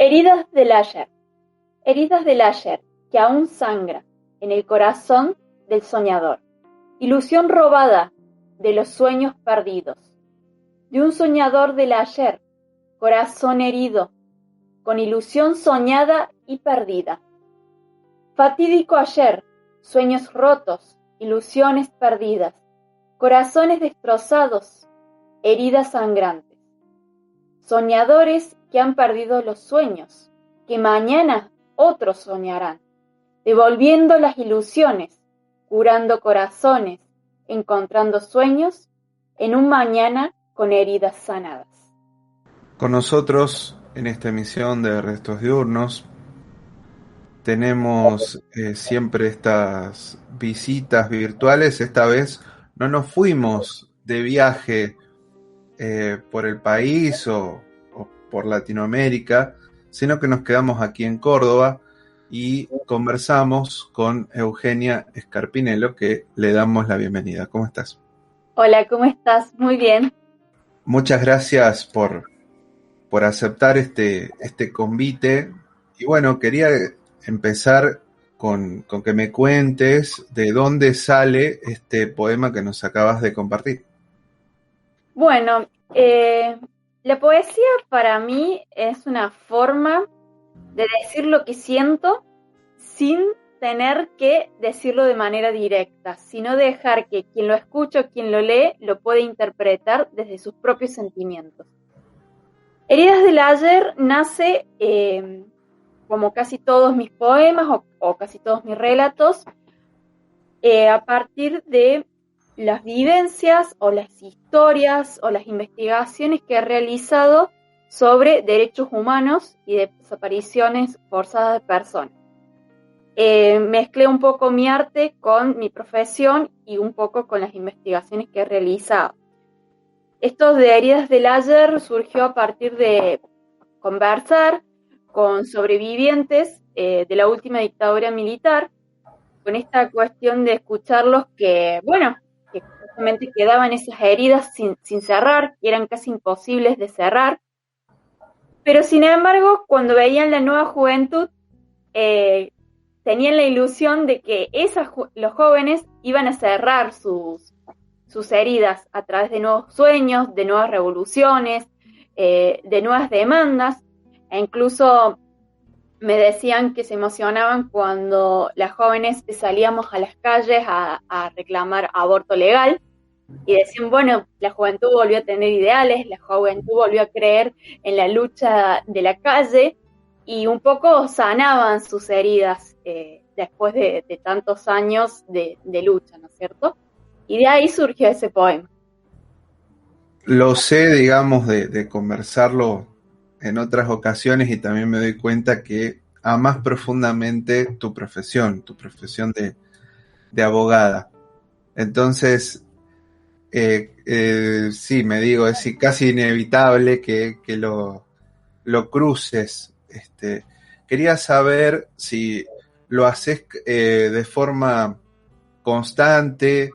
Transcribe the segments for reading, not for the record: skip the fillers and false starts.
Heridas del ayer. Heridas del ayer que aún sangra en el corazón del soñador. Ilusión robada de los sueños perdidos. De un soñador del ayer, corazón herido, con ilusión soñada y perdida. Fatídico ayer, sueños rotos, ilusiones perdidas, corazones destrozados, heridas sangrantes. Soñadores que han perdido los sueños, que mañana otros soñarán, devolviendo las ilusiones, curando corazones, encontrando sueños en un mañana con heridas sanadas. Con nosotros en esta emisión de Restos Diurnos tenemos siempre estas visitas virtuales. Esta vez no nos fuimos de viaje por el país o por Latinoamérica, sino que nos quedamos aquí en Córdoba y conversamos con Eugenia Scarpinello, que le damos la bienvenida. ¿Cómo estás? Hola, ¿cómo estás? Muy bien. Muchas gracias por aceptar este convite. Y bueno, quería empezar con que me cuentes de dónde sale este poema que nos acabas de compartir. Bueno, la poesía para mí es una forma de decir lo que siento sin tener que decirlo de manera directa, sino dejar que quien lo escucha o quien lo lee lo pueda interpretar desde sus propios sentimientos. Heridas del ayer nace, como casi todos mis poemas o casi todos mis relatos, a partir de las vivencias o las historias o las investigaciones que he realizado sobre derechos humanos y desapariciones forzadas de personas. Mezclé un poco mi arte con mi profesión y un poco con las investigaciones que he realizado. Esto de Heridas del ayer surgió a partir de conversar con sobrevivientes de la última dictadura militar, con esta cuestión de escucharlos que justamente quedaban esas heridas sin cerrar, que eran casi imposibles de cerrar, pero sin embargo, cuando veían la nueva juventud, tenían la ilusión de que los jóvenes iban a cerrar sus heridas a través de nuevos sueños, de nuevas revoluciones, de nuevas demandas, e incluso me decían que se emocionaban cuando las jóvenes salíamos a las calles a reclamar aborto legal, y decían, bueno, la juventud volvió a tener ideales, la juventud volvió a creer en la lucha de la calle, y un poco sanaban sus heridas después de tantos años de lucha, ¿no es cierto? Y de ahí surgió ese poema. Lo sé, digamos, de conversarlo en otras ocasiones, y también me doy cuenta que amas profundamente tu profesión de abogada. Entonces, sí, me digo, es casi inevitable que lo cruces. Quería saber si lo haces de forma constante,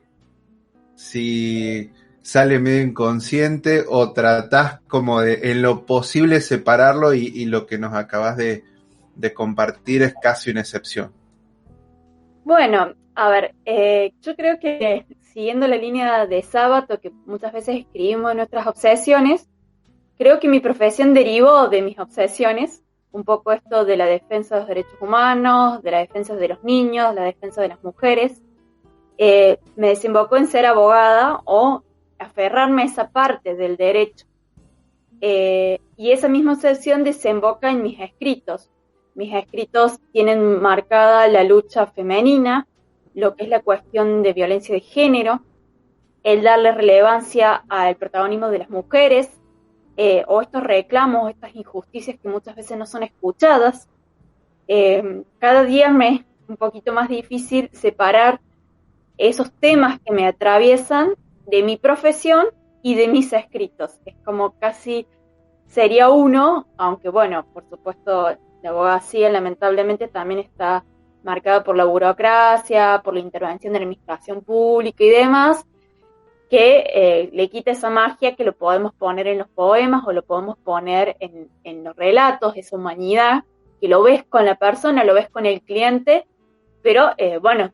si sale medio inconsciente o tratás como de en lo posible separarlo, y lo que nos acabas de compartir es casi una excepción. Bueno, a ver, yo creo que siguiendo la línea de Sábato que muchas veces escribimos en nuestras obsesiones, creo que mi profesión derivó de mis obsesiones, un poco esto de la defensa de los derechos humanos, de la defensa de los niños, la defensa de las mujeres. Me desembocó en ser abogada o aferrarme a esa parte del derecho. Y esa misma obsesión desemboca en mis escritos. Mis escritos tienen marcada la lucha femenina, lo que es la cuestión de violencia de género, el darle relevancia al protagonismo de las mujeres, o estos reclamos, estas injusticias que muchas veces no son escuchadas. Cada día me es un poquito más difícil separar esos temas que me atraviesan de mi profesión y de mis escritos. Es como casi sería uno, aunque bueno, por supuesto, la abogacía lamentablemente también está marcada por la burocracia, por la intervención de la administración pública y demás, que le quita esa magia que lo podemos poner en los poemas o lo podemos poner en los relatos, esa humanidad, que lo ves con la persona, lo ves con el cliente, pero bueno,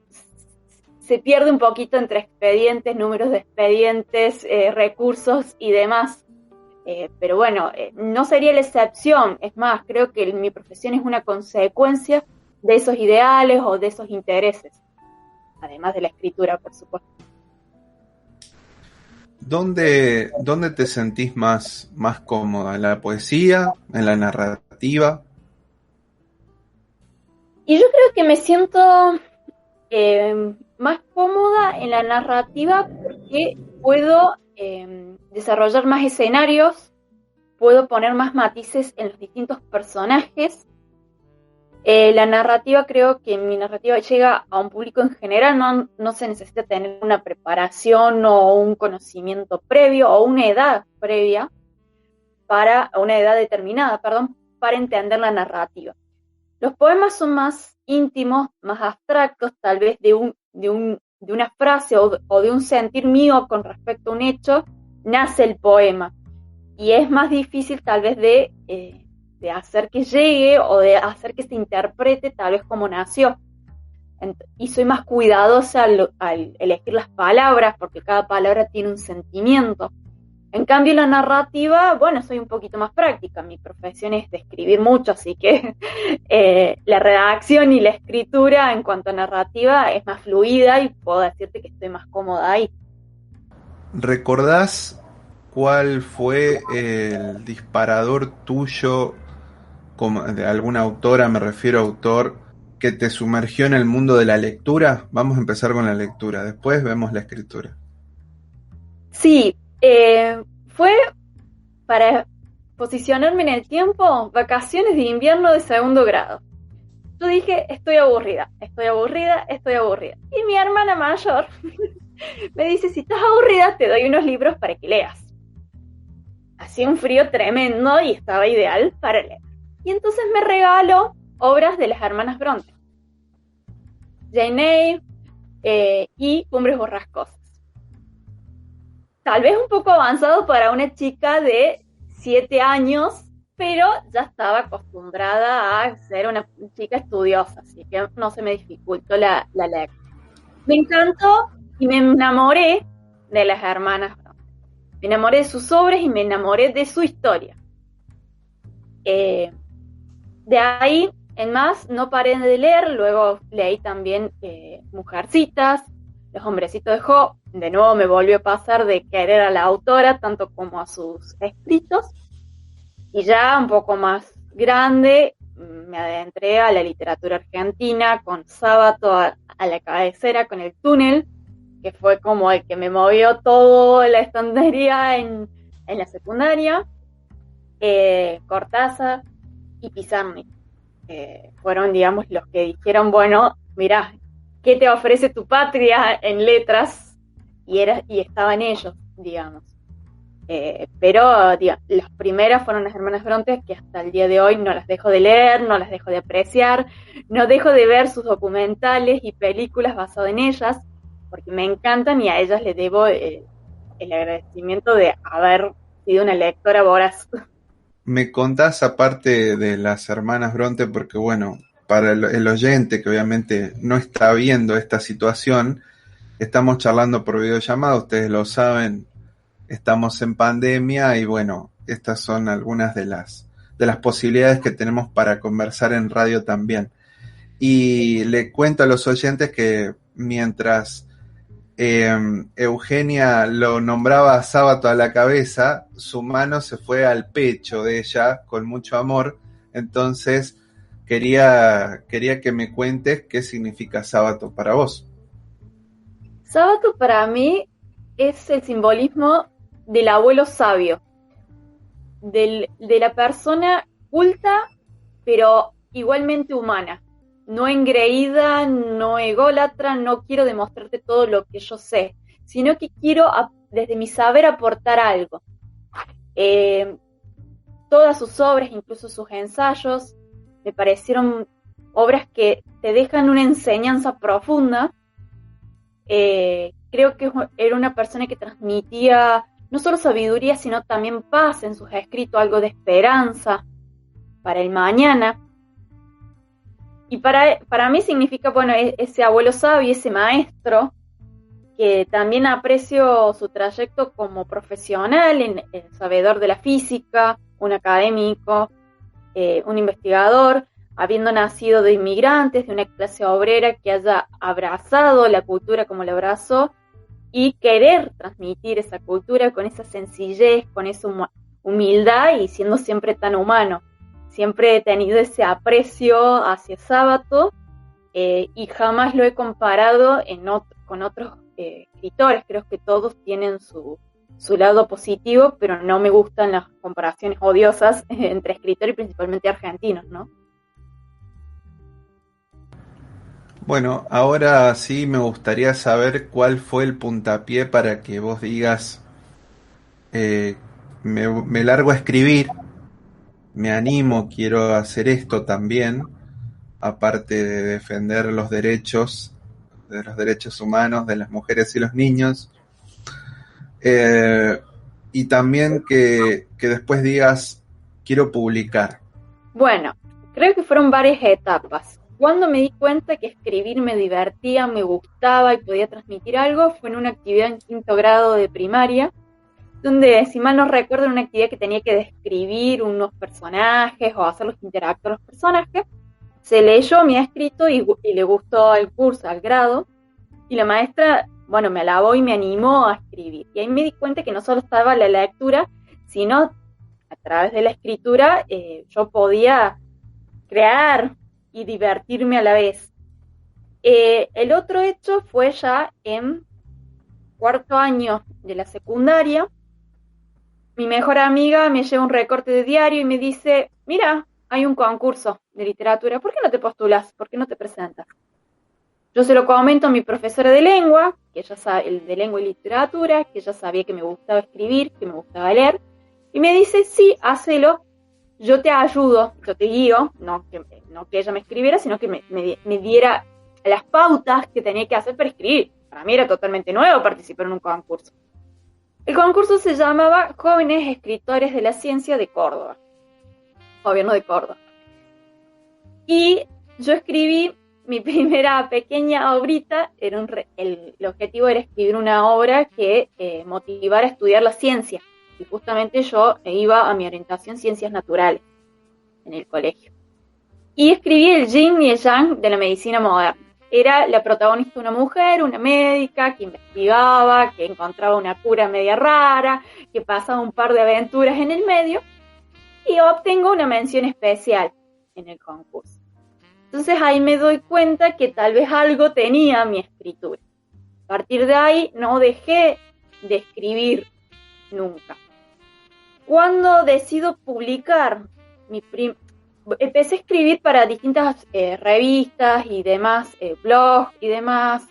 se pierde un poquito entre expedientes, números de expedientes, recursos y demás. Pero bueno, no sería la excepción. Es más, creo que mi profesión es una consecuencia de esos ideales o de esos intereses, además de la escritura, por supuesto. ¿Dónde te sentís más cómoda? ¿En la poesía? ¿En la narrativa? Y yo creo que me siento más cómoda en la narrativa porque puedo desarrollar más escenarios, puedo poner más matices en los distintos personajes. La narrativa, creo que mi narrativa llega a un público en general, no se necesita tener una preparación o un conocimiento previo o una edad previa una edad determinada, para entender la narrativa. Los poemas son más íntimos, más abstractos, tal vez de una frase o de un sentir mío con respecto a un hecho, nace el poema. Y es más difícil tal vez de hacer que llegue o de hacer que se interprete tal vez como nació. Y soy más cuidadosa al elegir las palabras, porque cada palabra tiene un sentimiento. En cambio, la narrativa, bueno, soy un poquito más práctica. Mi profesión es de escribir mucho, así que la redacción y la escritura en cuanto a narrativa es más fluida y puedo decirte que estoy más cómoda ahí. ¿Recordás cuál fue el disparador tuyo, como de alguna autora, me refiero a autor, que te sumergió en el mundo de la lectura? Vamos a empezar con la lectura, después vemos la escritura. Sí, fue para posicionarme en el tiempo, vacaciones de invierno de 2º grado. Yo dije, estoy aburrida. Y mi hermana mayor me dice, si estás aburrida, te doy unos libros para que leas. Hacía un frío tremendo y estaba ideal para leer. Y entonces me regaló obras de las hermanas Bronte. Jane Eyre y Cumbres Borrascosas. Tal vez un poco avanzado para una chica de 7 años, pero ya estaba acostumbrada a ser una chica estudiosa, así que no se me dificultó la lectura. Me encantó y me enamoré de las hermanas Bronte. Me enamoré de sus obras y me enamoré de su historia. De ahí en más no paré de leer, luego leí también Mujercitas, Los hombrecitos de Jo. De nuevo me volvió a pasar de querer a la autora tanto como a sus escritos, y ya un poco más grande me adentré a la literatura argentina con Sábato a la cabecera, con El túnel, que fue como el que me movió toda la estantería en la secundaria. Cortázar y Pizarnik fueron, digamos, los que dijeron, bueno, mirá, ¿qué te ofrece tu patria en letras? Y estaban ellos, digamos. Pero digamos, las primeras fueron las hermanas Bronte, que hasta el día de hoy no las dejo de leer, no las dejo de apreciar, no dejo de ver sus documentales y películas basadas en ellas, porque me encantan y a ellas les debo el agradecimiento de haber sido una lectora voraz. Me contás, aparte de las hermanas Bronte, porque bueno, para el oyente que obviamente no está viendo esta situación, estamos charlando por videollamada, ustedes lo saben, estamos en pandemia y bueno, estas son algunas de las posibilidades que tenemos para conversar en radio también. Y le cuento a los oyentes que mientras Eugenia lo nombraba Sábato a la cabeza, su mano se fue al pecho de ella con mucho amor, entonces quería que me cuentes qué significa Sábato para vos. Sábato para mí es el simbolismo del abuelo sabio, de la persona culta, pero igualmente humana, no engreída, no ególatra, no quiero demostrarte todo lo que yo sé, sino que quiero desde mi saber aportar algo. Todas sus obras, incluso sus ensayos, me parecieron obras que te dejan una enseñanza profunda, que creo que era una persona que transmitía no solo sabiduría, sino también paz en sus escritos, algo de esperanza para el mañana. Y para mí significa, bueno, ese abuelo sabio, ese maestro, que también aprecio su trayecto como profesional, en sabedor de la física, un académico, un investigador, habiendo nacido de inmigrantes, de una clase obrera que haya abrazado la cultura como la abrazó y querer transmitir esa cultura con esa sencillez, con esa humildad y siendo siempre tan humano. Siempre he tenido ese aprecio hacia Sábato y jamás lo he comparado con otros escritores. Creo que todos tienen su lado positivo, pero no me gustan las comparaciones odiosas entre escritores y principalmente argentinos, ¿no? Bueno, ahora sí me gustaría saber cuál fue el puntapié para que vos digas, eh, me largo a escribir, me animo, quiero hacer esto también, aparte de defender los derechos, de los derechos humanos de las mujeres y los niños, eh, y también que después digas, quiero publicar. Bueno, creo que fueron varias etapas. Cuando me di cuenta que escribir me divertía, me gustaba y podía transmitir algo, fue en una actividad en 5º grado de primaria, donde, si mal no recuerdo, era una actividad que tenía que describir unos personajes o hacerlos interactuar los personajes. Se leyó mi escrito y le gustó el curso, al grado, y la maestra, bueno, me alabó y me animó a escribir. Y ahí me di cuenta que no solo estaba la lectura, sino a través de la escritura yo podía crear y divertirme a la vez. El otro hecho fue ya en 4º año de la secundaria. Mi mejor amiga me lleva un recorte de diario y me dice, mira, hay un concurso de literatura, ¿por qué no te postulas? ¿Por qué no te presentas? Yo se lo comento a mi profesora de lengua, que ella sabe, de lengua y literatura, que ella sabía que me gustaba escribir, que me gustaba leer, y me dice, sí, hacelo, yo te ayudo, yo te guío, no que ella me escribiera, sino que me diera las pautas que tenía que hacer para escribir. Para mí era totalmente nuevo participar en un concurso. El concurso se llamaba Jóvenes Escritores de la Ciencia de Córdoba, Gobierno de Córdoba. Y yo escribí mi primera pequeña obrita, el objetivo era escribir una obra que motivara a estudiar la ciencia. Y justamente yo iba a mi orientación Ciencias Naturales en el colegio. Y escribí el yin y el yang de la medicina moderna. Era la protagonista una mujer, una médica, que investigaba, que encontraba una cura media rara, que pasaba un par de aventuras en el medio, y obtengo una mención especial en el concurso. Entonces ahí me doy cuenta que tal vez algo tenía mi escritura. A partir de ahí no dejé de escribir nunca. Cuando decido publicar empecé a escribir para distintas revistas y demás, blogs y demás,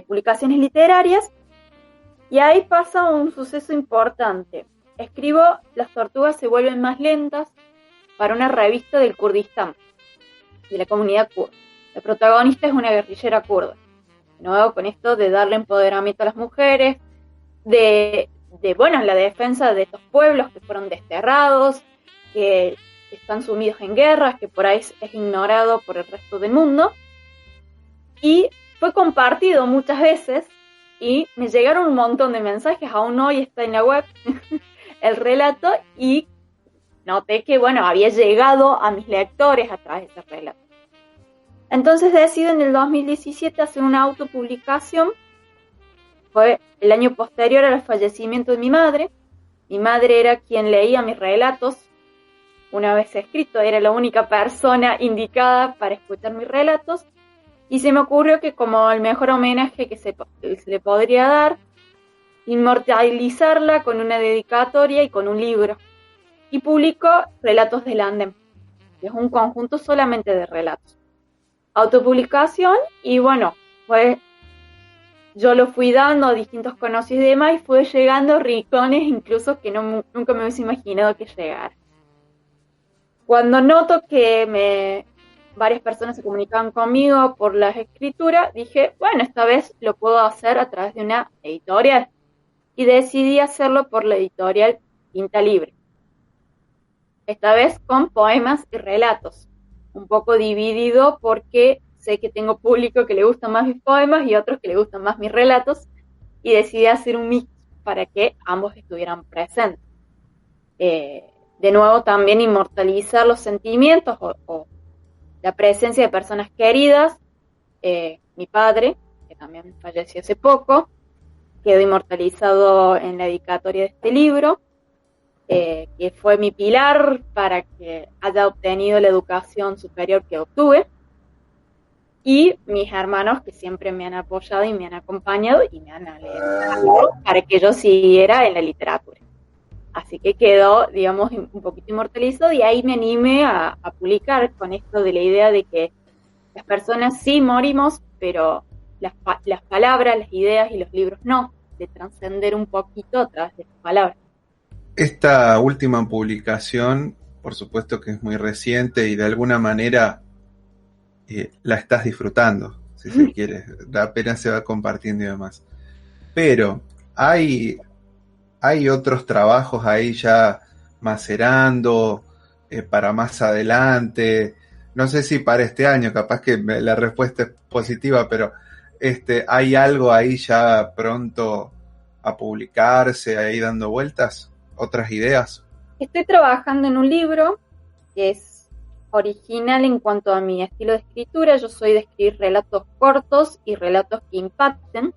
publicaciones literarias, y ahí pasa un suceso importante. Escribo Las tortugas se vuelven más lentas para una revista del Kurdistán, de la comunidad kurda. La protagonista es una guerrillera kurda. De nuevo, con esto de darle empoderamiento a las mujeres, de la defensa de estos pueblos que fueron desterrados, que están sumidos en guerras, que por ahí es ignorado por el resto del mundo. Y fue compartido muchas veces y me llegaron un montón de mensajes, aún hoy está en la web el relato, y noté que, había llegado a mis lectores a través de ese relato. Entonces decido en el 2017 hacer una autopublicación. Fue el año posterior al fallecimiento de mi madre. Mi madre era quien leía mis relatos. Una vez escrito, era la única persona indicada para escuchar mis relatos. Y se me ocurrió que, como el mejor homenaje que se le podría dar, inmortalizarla con una dedicatoria y con un libro. Y publicó Relatos del Andén, que es un conjunto solamente de relatos. Autopublicación, y yo lo fui dando a distintos conocidos y demás, y fue llegando rincones incluso que nunca me hubiese imaginado que llegara. Cuando noto que varias personas se comunicaban conmigo por las escrituras, dije, bueno, esta vez lo puedo hacer a través de una editorial. Y decidí hacerlo por la editorial Tinta Libre. Esta vez con poemas y relatos. Un poco dividido porque sé que tengo público que le gustan más mis poemas y otros que le gustan más mis relatos. Y decidí hacer un mix para que ambos estuvieran presentes. De nuevo, también inmortalizar los sentimientos o la presencia de personas queridas. Mi padre, que también falleció hace poco, quedó inmortalizado en la dedicatoria de este libro, que fue mi pilar para que haya obtenido la educación superior que obtuve, y mis hermanos que siempre me han apoyado y me han acompañado y me han alentado para que yo siguiera en la literatura. Así que quedó, digamos, un poquito inmortalizado, y ahí me animé a publicar con esto de la idea de que las personas sí morimos, pero las palabras, las ideas y los libros no, de trascender un poquito a través de las palabras. Esta última publicación, por supuesto que es muy reciente y de alguna manera la estás disfrutando, si se quiere, apenas se va compartiendo y demás. Pero hay otros trabajos ahí ya macerando para más adelante. No sé si para este año, capaz que la respuesta es positiva, pero ¿hay algo ahí ya pronto a publicarse, ahí dando vueltas? ¿Otras ideas? Estoy trabajando en un libro que es original en cuanto a mi estilo de escritura. Yo soy de escribir relatos cortos y relatos que impacten.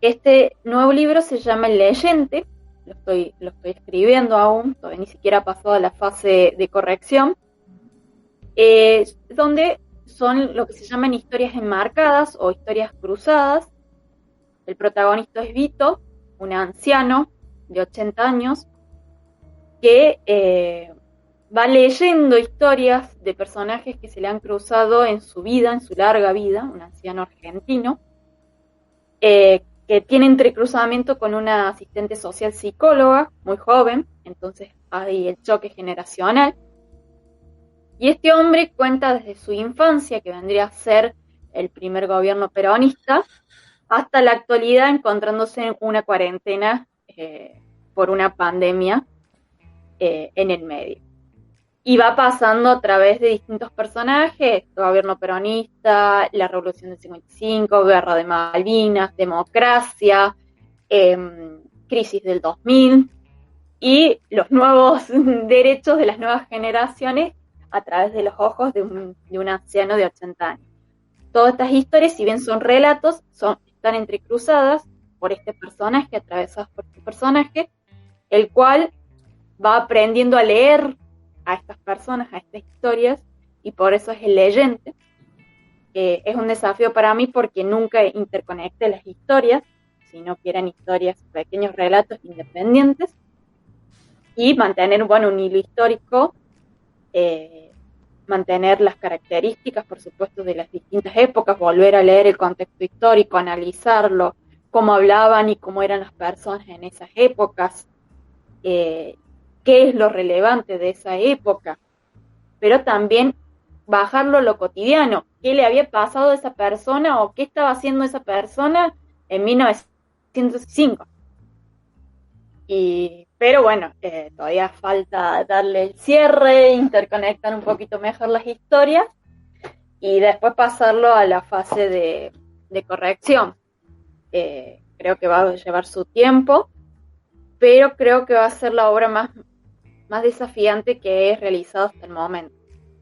Este nuevo libro se llama El Leyente, lo estoy escribiendo aún, todavía ni siquiera ha pasado a la fase de corrección, donde son lo que se llaman historias enmarcadas o historias cruzadas. El protagonista es Vito, un anciano de 80 años, que va leyendo historias de personajes que se le han cruzado en su vida, en su larga vida, un anciano argentino, que tiene entrecruzamiento con una asistente social psicóloga muy joven, entonces hay el choque generacional. Y este hombre cuenta desde su infancia, que vendría a ser el primer gobierno peronista, hasta la actualidad, encontrándose en una cuarentena por una pandemia en el medio. Y va pasando a través de distintos personajes: gobierno peronista, la revolución del 55, guerra de Malvinas, democracia, crisis del 2000 y los nuevos derechos de las nuevas generaciones a través de los ojos de un anciano de 80 años. Todas estas historias, si bien son relatos, están entrecruzadas por este personaje, atravesadas por este personaje, el cual va aprendiendo a leer a estas personas, a estas historias, y por eso es el leyente. Es un desafío para mí porque nunca interconecté las historias, sino que eran historias, pequeños relatos independientes, y mantener un hilo histórico, mantener las características, por supuesto, de las distintas épocas, volver a leer el contexto histórico, analizarlo, cómo hablaban y cómo eran las personas en esas épocas, qué es lo relevante de esa época, pero también bajarlo a lo cotidiano, qué le había pasado a esa persona o qué estaba haciendo esa persona en 1905. Pero bueno, todavía falta darle el cierre, interconectar un poquito mejor las historias y después pasarlo a la fase de corrección. Creo que va a llevar su tiempo, pero creo que va a ser la obra más desafiante que he realizado hasta el momento.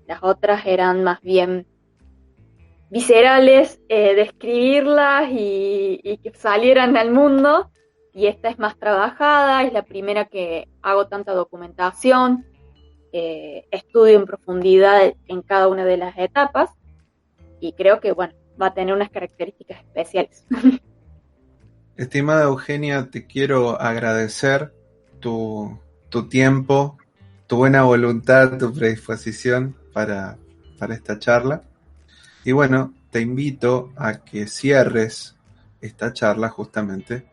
Las otras eran más bien viscerales, de escribirlas y que salieran al mundo, y esta es más trabajada, es la primera que hago tanta documentación, estudio en profundidad en cada una de las etapas, y creo que va a tener unas características especiales. Estimada Eugenia, te quiero agradecer tu tiempo, tu buena voluntad, tu predisposición para esta charla. Y bueno, te invito a que cierres esta charla justamente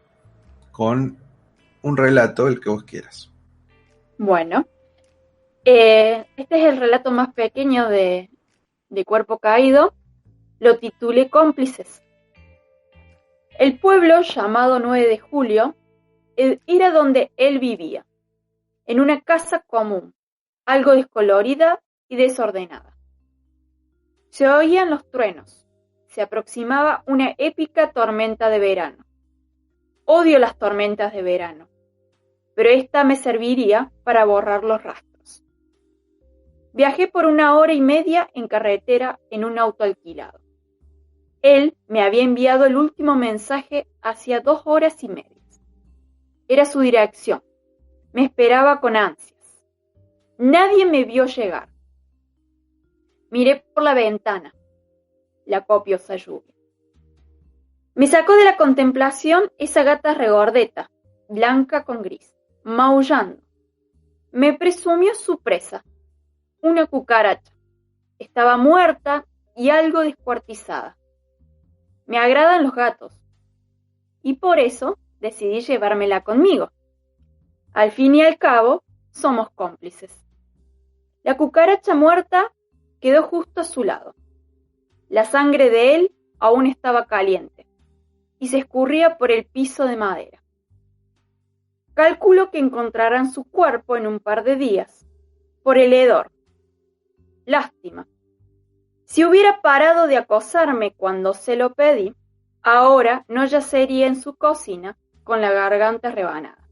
con un relato, el que vos quieras. Bueno, este es el relato más pequeño de de cuerpo caído, lo titulé Cómplices. El pueblo llamado 9 de Julio era donde él vivía, en una casa común, algo descolorida y desordenada. Se oían los truenos, se aproximaba una épica tormenta de verano. Odio las tormentas de verano, pero esta me serviría para borrar los rastros. Viajé por 1 hora y media en carretera en un auto alquilado. Él me había enviado el último mensaje hacía 2 horas y media. Era su dirección. Me esperaba con ansias. Nadie me vio llegar. Miré por la ventana. La copiosa lluvia. Me sacó de la contemplación esa gata regordeta, blanca con gris, maullando. Me presumió su presa, una cucaracha. Estaba muerta y algo descuartizada. Me agradan los gatos, y por eso decidí llevármela conmigo. Al fin y al cabo, somos cómplices. La cucaracha muerta quedó justo a su lado. La sangre de él aún estaba caliente y se escurría por el piso de madera. Calculo que encontrarán su cuerpo en un par de días, por el hedor. Lástima. Si hubiera parado de acosarme cuando se lo pedí, ahora no yacería en su cocina con la garganta rebanada.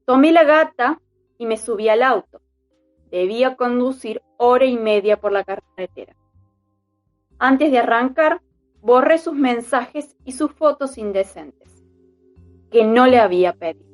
Tomé la gata y me subí al auto. Debía conducir 1 hora y media por la carretera. Antes de arrancar, borré sus mensajes y sus fotos indecentes, que no le había pedido.